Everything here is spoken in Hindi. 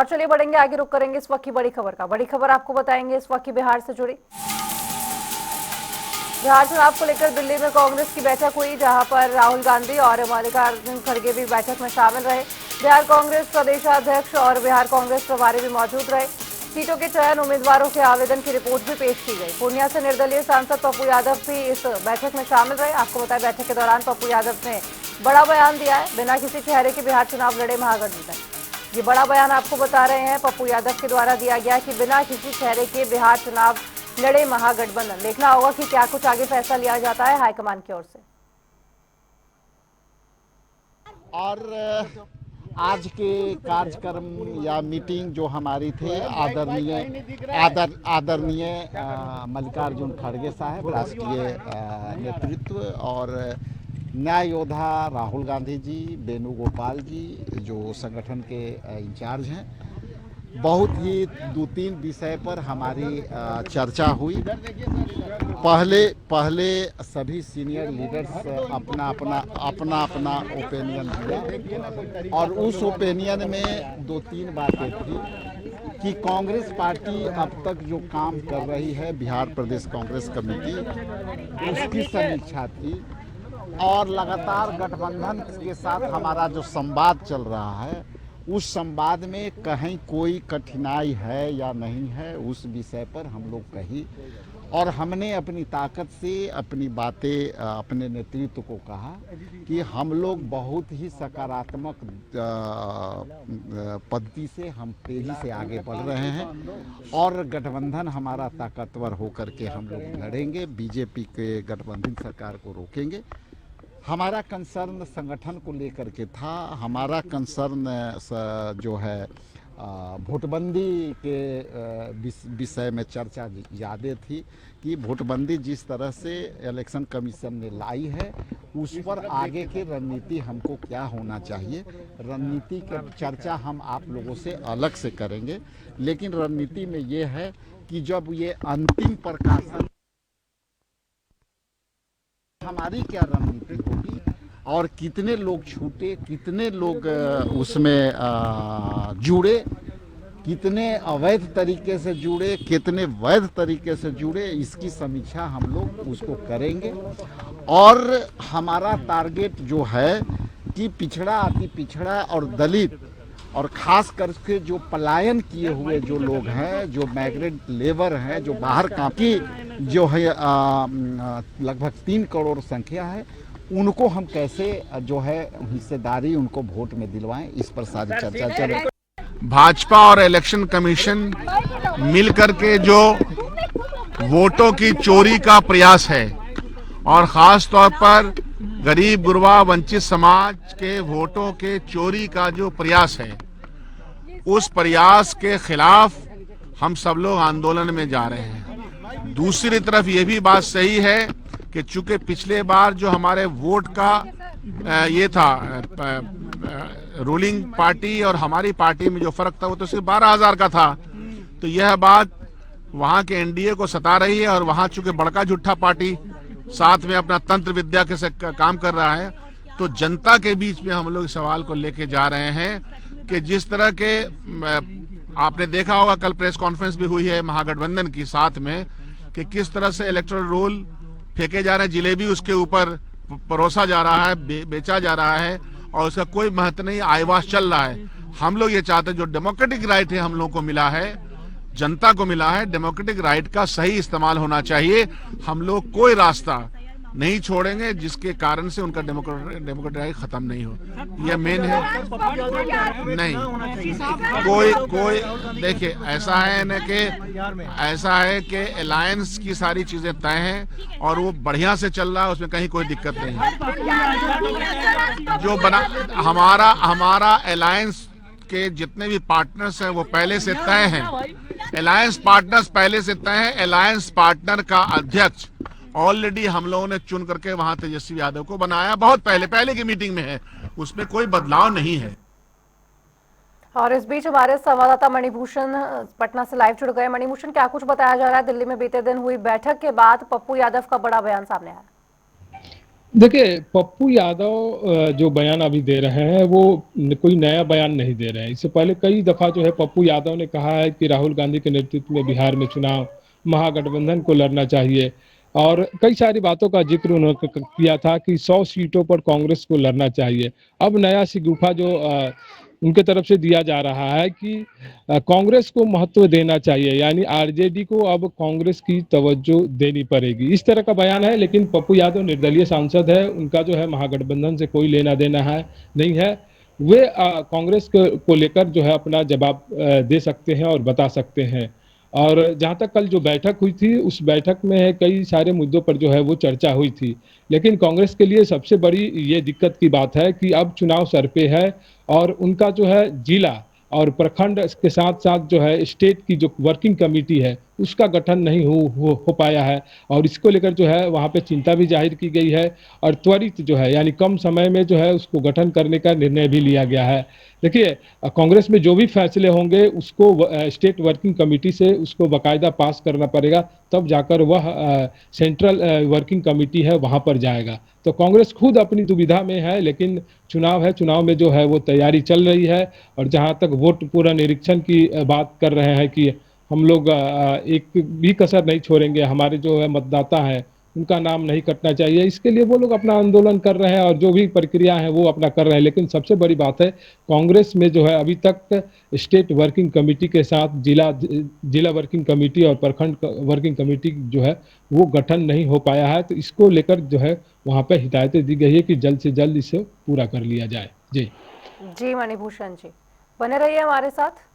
और चलिए बढ़ेंगे आगे, रुक करेंगे इस वक्त की बड़ी खबर का। बड़ी खबर आपको बताएंगे इस वक्त की बिहार से जुड़ी। बिहार चुनाव को लेकर दिल्ली में कांग्रेस की बैठक हुई, जहां पर राहुल गांधी और मल्लिकार्जुन खड़गे भी बैठक में शामिल रहे। बिहार कांग्रेस प्रदेशाध्यक्ष और बिहार कांग्रेस प्रभारी भी मौजूद रहे। सीटों के चयन, उम्मीदवारों के आवेदन की रिपोर्ट भी पेश की गई। पूर्णिया से निर्दलीय सांसद पप्पू यादव भी इस बैठक में शामिल रहे। आपको बताया, बैठक के दौरान पप्पू यादव ने बड़ा बयान दिया है। बिना किसी चेहरे के बिहार चुनाव लड़े महागठबंधन। ये बड़ा बयान आपको बता रहे हैं, पप्पू यादव के द्वारा दिया गया कि बिना किसी चेहरे के बिहार चुनाव लड़े महागठबंधन। देखना होगा कि क्या कुछ आगे फैसला लिया जाता है हाईकमान की ओर से। और आज के कार्यक्रम या मीटिंग जो हमारी थे, आदरणीय मल्लिकार्जुन खड़गे साहब, राष्ट्रीय नेतृत्व, और न्याय योद्धा राहुल गांधी जी, वेणुगोपाल जी जो संगठन के इंचार्ज हैं, बहुत ही 2-3 विषय पर हमारी चर्चा हुई। पहले सभी सीनियर लीडर्स अपना ओपिनियन दिया, और उस ओपिनियन में 2-3 बातें थी कि कांग्रेस पार्टी अब तक जो काम कर रही है, बिहार प्रदेश कांग्रेस कमेटी, उसकी समीक्षा थी, और लगातार गठबंधन के साथ हमारा जो संवाद चल रहा है, उस संवाद में कहीं कोई कठिनाई है या नहीं है, उस विषय पर हम लोग कही, और हमने अपनी ताकत से अपनी बातें अपने नेतृत्व को कहा कि हम लोग बहुत ही सकारात्मक पद्धति से हम तेजी से आगे बढ़ रहे हैं, और गठबंधन हमारा ताकतवर होकर के हम लोग लड़ेंगे, बीजेपी के गठबंधन सरकार को रोकेंगे। हमारा कंसर्न संगठन को लेकर के था। हमारा कंसर्न जो है वोटबंदी के विषय में चर्चा ज़्यादा थी कि वोटबंदी जिस तरह से इलेक्शन कमीशन ने लाई है, उस पर आगे की रणनीति हमको क्या होना चाहिए। रणनीति की चर्चा हम आप लोगों से अलग से करेंगे, लेकिन रणनीति में ये है कि जब ये अंतिम प्रकाशन, हमारी क्या रणनीति होगी और कितने लोग छूटे, कितने लोग उसमें जुड़े, कितने अवैध तरीके से जुड़े, कितने वैध तरीके से जुड़े, इसकी समीक्षा हम लोग उसको करेंगे। और हमारा टारगेट जो है कि पिछड़ा, अति पिछड़ा और दलित, और ख़ास करके जो पलायन किए हुए जो लोग हैं, जो माइग्रेंट लेबर हैं, जो बाहर काम की जो है लगभग 3 करोड़ संख्या है, उनको हम कैसे जो है हिस्सेदारी उनको वोट में दिलवाएं, इस पर सारी चर्चा चल रही। भाजपा और इलेक्शन कमीशन मिलकर के जो वोटों की चोरी का प्रयास है, और ख़ास तौर पर गरीब गुरबा वंचित समाज के वोटों के चोरी का जो प्रयास है, उस प्रयास के खिलाफ हम सब लोग आंदोलन में जा रहे हैं। दूसरी तरफ ये भी बात सही है कि चूंकि पिछले बार जो हमारे वोट का ये था, रूलिंग पार्टी और हमारी पार्टी में जो फर्क था वो तो सिर्फ 12,000 का था, तो यह बात वहां के एनडीए को सता रही है, और वहां चूंकि बड़का झूठा पार्टी साथ में अपना तंत्र विद्या के से काम कर रहा है, तो जनता के बीच में हम लोग इस सवाल को लेके जा रहे हैं कि जिस तरह के आपने देखा होगा, कल प्रेस कॉन्फ्रेंस भी हुई है महागठबंधन की साथ में, कि किस तरह से इलेक्टोरल रोल फेंके जा रहे हैं, जिलेबी उसके ऊपर परोसा जा रहा है, बेचा जा रहा है, और उसका कोई महत्व नहीं, आईवास चल रहा है। हम लोग ये चाहते हैं जो डेमोक्रेटिक राइट है हम लोग को मिला है, जनता को मिला है, डेमोक्रेटिक राइट का सही इस्तेमाल होना चाहिए। हम लोग कोई रास्ता नहीं छोड़ेंगे जिसके कारण से उनका डेमोक्रेटिक राइट खत्म नहीं हो। यह मेन है। नहीं, कोई देखिए, ऐसा है कि अलायंस की सारी चीजें तय हैं और वो बढ़िया से चल रहा है, उसमें कहीं कोई दिक्कत नहीं है। जो बना हमारा अलायंस के जितने भी पार्टनर्स हैं वो पहले से तय हैं। अलायंस पार्टनर्स पहले से तय हैं। अलायंस पार्टनर का अध्यक्ष ऑलरेडी हम लोगों ने चुन करके वहां तेजस्वी यादव को बनाया, बहुत पहले की मीटिंग में है, उसमें कोई बदलाव नहीं है। और इस बीच हमारे संवाददाता मणिभूषण पटना से लाइव जुड़ गए। मणिभूषण, क्या कुछ बताया जा रहा है? दिल्ली में बीते दिन हुई बैठक के बाद पप्पू यादव का बड़ा बयान सामने आया। देखिए, पप्पू यादव जो बयान अभी दे रहे हैं वो कोई नया बयान नहीं दे रहे हैं। इससे पहले कई दफा जो है पप्पू यादव ने कहा है कि राहुल गांधी के नेतृत्व में बिहार में चुनाव महागठबंधन को लड़ना चाहिए, और कई सारी बातों का जिक्र उन्होंने किया था कि 100 सीटों पर कांग्रेस को लड़ना चाहिए। अब नया शिगुफा जो उनके तरफ से दिया जा रहा है कि कांग्रेस को महत्व देना चाहिए, यानी आरजेडी को अब कांग्रेस की तवज्जो देनी पड़ेगी, इस तरह का बयान है। लेकिन पप्पू यादव निर्दलीय सांसद है, उनका जो है महागठबंधन से कोई लेना देना है नहीं है। वे कांग्रेस को लेकर जो है अपना जवाब दे सकते हैं और बता सकते हैं। और जहां तक कल जो बैठक हुई थी उस बैठक में कई सारे मुद्दों पर जो है वो चर्चा हुई थी, लेकिन कांग्रेस के लिए सबसे बड़ी ये दिक्कत की बात है कि अब चुनाव सर पे है और उनका जो है जिला और प्रखंड के साथ साथ जो है स्टेट की जो वर्किंग कमेटी है उसका गठन नहीं हो पाया है, और इसको लेकर जो है वहाँ पे चिंता भी जाहिर की गई है और त्वरित जो है यानी कम समय में जो है उसको गठन करने का निर्णय भी लिया गया है। देखिए, कांग्रेस में जो भी फैसले होंगे उसको स्टेट वर्किंग कमेटी से उसको बाकायदा पास करना पड़ेगा, तब जाकर वह सेंट्रल वर्किंग कमेटी है वहाँ पर जाएगा। तो कांग्रेस खुद अपनी दुविधा में है, लेकिन चुनाव है, चुनाव में जो है वो तैयारी चल रही है। और जहाँ तक वोट पूरा निरीक्षण की बात कर रहे हैं कि हम लोग एक भी कसर नहीं छोड़ेंगे, हमारे जो है मतदाता हैं उनका नाम नहीं कटना चाहिए, इसके लिए वो लोग अपना आंदोलन कर रहे हैं और जो भी प्रक्रिया है वो अपना कर रहे हैं। लेकिन सबसे बड़ी बात है कांग्रेस में जो है अभी तक स्टेट वर्किंग कमेटी के साथ जिला वर्किंग कमेटी और प्रखंड वर्किंग कमेटी जो है वो गठन नहीं हो पाया है। तो इसको लेकर जो है वहाँ पे हिदायतें दी गई है कि जल्द से जल्द इसे पूरा कर लिया जाए। जी जी मणिभूषण जी, बने रहिए हमारे साथ।